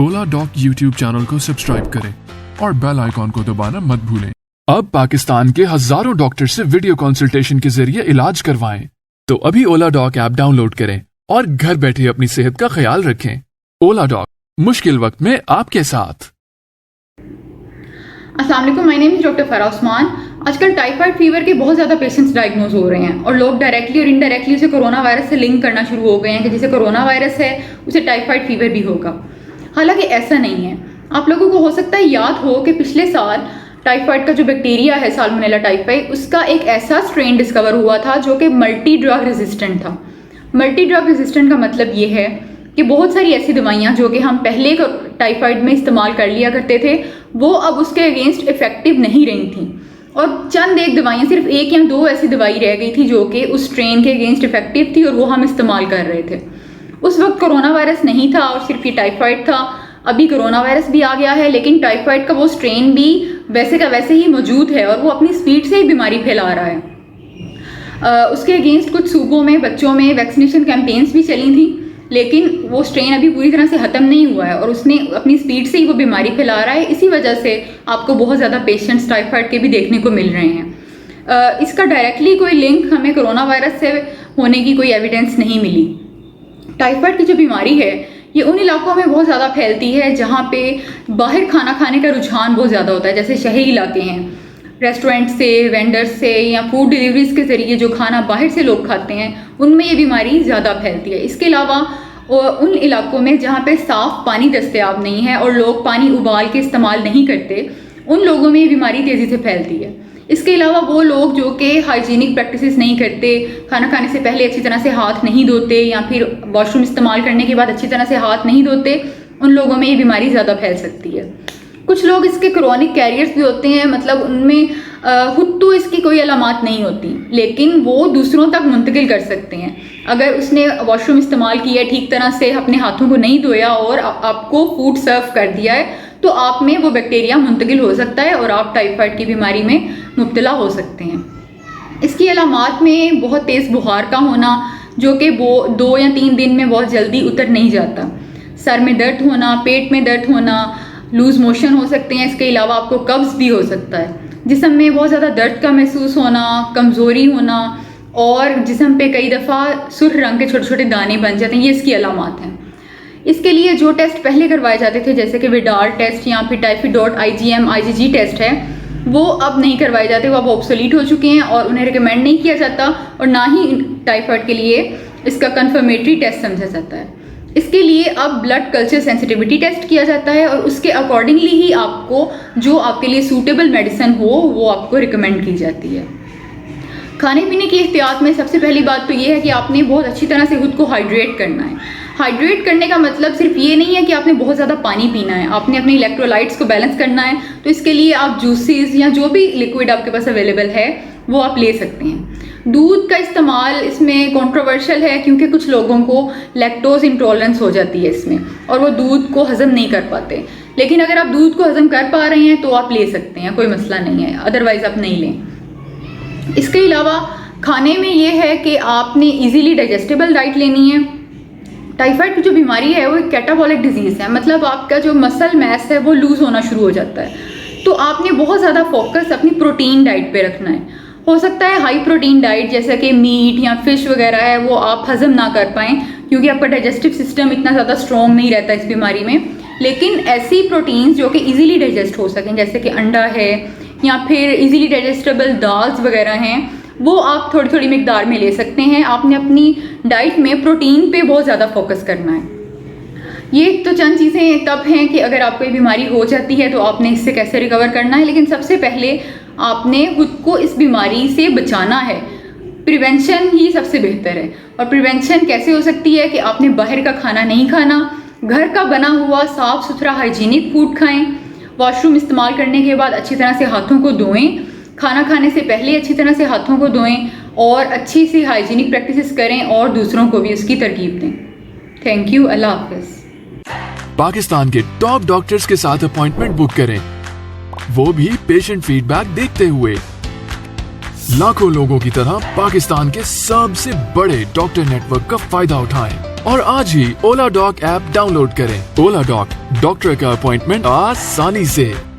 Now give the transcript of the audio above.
ओला dock YouTube channel को subscribe करें और बेल आइकॉन को दबाना मत भूलें। अब पाकिस्तान के हजारों डॉक्टर से वीडियो कंसल्टेशन के जरिए इलाज करवाएं। तो अभी ओला डॉक ऐप डाउनलोड करें और घर बैठे अपनी सेहत का ख्याल रखें। ओला डॉक, मुश्किल वक्त में आपके साथ। अस्सलाम वालेकुम, my name is doctor Farah Usman. आजकल टाइफाइड फीवर के बहुत ज़्यादा पेशेंट्स डायग्नोज हो रहे हैं और लोग डायरेक्टली और इनडायरेक्टली उसे कोरोना वायरस से लिंक करना शुरू हो गए हैं कि जैसे कोरोना वायरस है उसे टाइफाइड फीवर भी होगा। हालांकि ऐसा नहीं है। आप लोगों को हो सकता है याद हो कि पिछले साल टाइफाइड का जो बैक्टीरिया है साल्मोनेला टाइफाई, उसका एक ऐसा स्ट्रेन डिस्कवर हुआ था जो कि मल्टी ड्रग रेजिस्टेंट था। मल्टी ड्रग रेजिस्टेंट का मतलब ये है कि बहुत सारी ऐसी दवाइयाँ जो कि हम पहले टाइफाइड में इस्तेमाल कर लिया करते थे वो अब उसके अगेंस्ट इफेक्टिव नहीं रही थी और चंद एक दवाइयाँ, सिर्फ एक या दो ऐसी दवाई रह गई थी जो कि उस स्ट्रेन के अगेंस्ट इफेक्टिव थी और वो हम इस्तेमाल कर रहे थे। उस वक्त कोरोना वायरस नहीं था और सिर्फ ये टाइफाइड था। अभी कोरोना वायरस भी आ गया है लेकिन टाइफाइड का वो स्ट्रेन भी वैसे का वैसे ही मौजूद है और वो अपनी स्पीड से ही बीमारी फैला रहा है। उसके अगेंस्ट कुछ सूबों में बच्चों में वैक्सीनेशन कैंपेन्स भी चली थी लेकिन वो स्ट्रेन अभी पूरी तरह से ख़त्म नहीं हुआ है और उसने अपनी स्पीड से ही वो बीमारी फैला रहा है। इसी वजह से आपको बहुत ज़्यादा पेशेंट्स टाइफाइड के भी देखने को मिल रहे हैं। इसका डायरेक्टली कोई लिंक हमें कोरोना वायरस से होने की कोई एविडेंस नहीं मिली। टाइफाइड की जो बीमारी है ये उन इलाकों में बहुत ज़्यादा फैलती है जहाँ पे बाहर खाना खाने का रुझान बहुत ज़्यादा होता है, जैसे शहरी इलाके हैं, रेस्टोरेंट से, वेंडर्स से या फूड डिलीवरीज के ज़रिए जो खाना बाहर से लोग खाते हैं उनमें ये बीमारी ज़्यादा फैलती है। इसके अलावा उन इलाकों में जहाँ पे साफ़ पानी दस्तयाब नहीं है और लोग पानी उबाल के इस्तेमाल नहीं करते, उन लोगों में ये बीमारी तेज़ी से फैलती है। इसके अलावा वो लोग जो कि हाइजीनिक प्रैक्टिसेस नहीं करते, खाना खाने से पहले अच्छी तरह से हाथ नहीं धोते या फिर वॉशरूम इस्तेमाल करने के बाद अच्छी तरह से हाथ नहीं धोते, उन लोगों में ये बीमारी ज़्यादा फैल सकती है। कुछ लोग इसके क्रॉनिक कैरियर्स भी होते हैं, मतलब उनमें खुद तो इसकी कोई अलामात नहीं होती लेकिन वो दूसरों तक मुंतकिल कर सकते हैं। अगर उसने वॉशरूम इस्तेमाल किया ठीक तरह से, अपने हाथों को नहीं धोया और आपको फूड सर्व कर दिया है तो आप में वो बैक्टीरिया मुंतकिल हो सकता है और आप टाइफाइड की बीमारी में मुब्तला हो सकते हैं। इसकी अलामात में बहुत तेज़ बुखार का होना जो कि वो 2 या 3 दिन में बहुत जल्दी उतर नहीं जाता, सर में दर्द होना, पेट में दर्द होना, लूज़ मोशन हो सकते हैं। इसके अलावा आपको कब्ज़ भी हो सकता है, जिस्म में बहुत ज़्यादा दर्द का महसूस होना, कमज़ोरी होना और जिस्म पे कई दफ़ा सुर्ख रंग के छोटे छोटे दाने बन जाते हैं, ये इसकी अलामात हैं। इसके लिए जो टेस्ट पहले करवाए जाते थे जैसे कि विडाल टेस्ट या फिर टाइफाइड.IgM IgG टेस्ट है वो अब नहीं करवाए जाते, वो अब ऑब्सोलीट हो चुके हैं और उन्हें रिकमेंड नहीं किया जाता और ना ही टाइफाइड के लिए इसका कंफर्मेटरी टेस्ट समझा जाता है। इसके लिए अब ब्लड कल्चर सेंसिटिविटी टेस्ट किया जाता है और उसके अकॉर्डिंगली ही आपको जो आपके लिए सूटेबल मेडिसिन हो वो आपको रिकमेंड की जाती है। खाने पीने की एहतियात में सबसे पहली बात तो ये है कि आपने बहुत अच्छी तरह से खुद को हाइड्रेट करना है। हाइड्रेट करने का मतलब सिर्फ ये नहीं है कि आपने बहुत ज़्यादा पानी पीना है, आपने अपने इलेक्ट्रोलाइट्स को बैलेंस करना है। तो इसके लिए आप जूसेस या जो भी लिक्विड आपके पास अवेलेबल है वो आप ले सकते हैं। दूध का इस्तेमाल इसमें कंट्रोवर्शियल है क्योंकि कुछ लोगों को लैक्टोज इंटॉलरेंस हो जाती है इसमें और वो दूध को हज़म नहीं कर पाते, लेकिन अगर आप दूध को हज़म कर पा रहे हैं तो आप ले सकते हैं, कोई मसला नहीं है, अदरवाइज़ आप नहीं लें। इसके अलावा खाने में ये है कि आपने ईजीली डाइजेस्टेबल डाइट लेनी है। टाइफाइड की जो बीमारी है वो एक कैटाबॉलिक डिजीज़ है, मतलब आपका जो मसल मैस है वो लूज़ होना शुरू हो जाता है। तो आपने बहुत ज़्यादा फोकस अपनी प्रोटीन डाइट पे रखना है। हो सकता है हाई प्रोटीन डाइट जैसे कि मीट या फिश वगैरह है वो आप हज़म ना कर पाएँ क्योंकि आपका डाइजेस्टिव सिस्टम इतना ज़्यादा स्ट्रॉन्ग नहीं रहता इस बीमारी में, लेकिन ऐसी प्रोटीन्स जो कि ईजिली डाइजेस्ट हो सकें जैसे कि अंडा है या फिर ईजिली डाइजेस्टेबल दाल्स वगैरह हैं वो आप थोड़ी थोड़ी मिकदार में ले सकते हैं। आपने अपनी डाइट में प्रोटीन पे बहुत ज़्यादा फोकस करना है। ये तो चंद चीज़ें तब हैं कि अगर आपको ये बीमारी हो जाती है तो आपने इससे कैसे रिकवर करना है, लेकिन सबसे पहले आपने खुद को इस बीमारी से बचाना है। प्रिवेंशन ही सबसे बेहतर है और प्रिवेंशन कैसे हो सकती है कि आपने बाहर का खाना नहीं खाना, घर का बना हुआ साफ़ सुथरा हाइजीनिक फूड खाएँ, वॉशरूम इस्तेमाल करने के बाद अच्छी तरह से हाथों को धोएँ, खाना खाने से पहले अच्छी तरह से हाथों को धोएं और अच्छी सी हाइजीनिक प्रैक्टिसेस करें और दूसरों को भी उसकी तरकीब दें। थैंक यू, अल्लाह हाफिज। पाकिस्तान के टॉप डॉक्टर्स के साथ अपॉइंटमेंट बुक करें, वो भी पेशेंट फीडबैक देखते हुए। लाखों लोगों की तरह पाकिस्तान के सबसे बड़े डॉक्टर नेटवर्क का फायदा उठाएं। और आज ही ओला डॉक ऐप डाउनलोड करें। ओला डॉक, डॉक्टर का अपॉइंटमेंट आसानी से।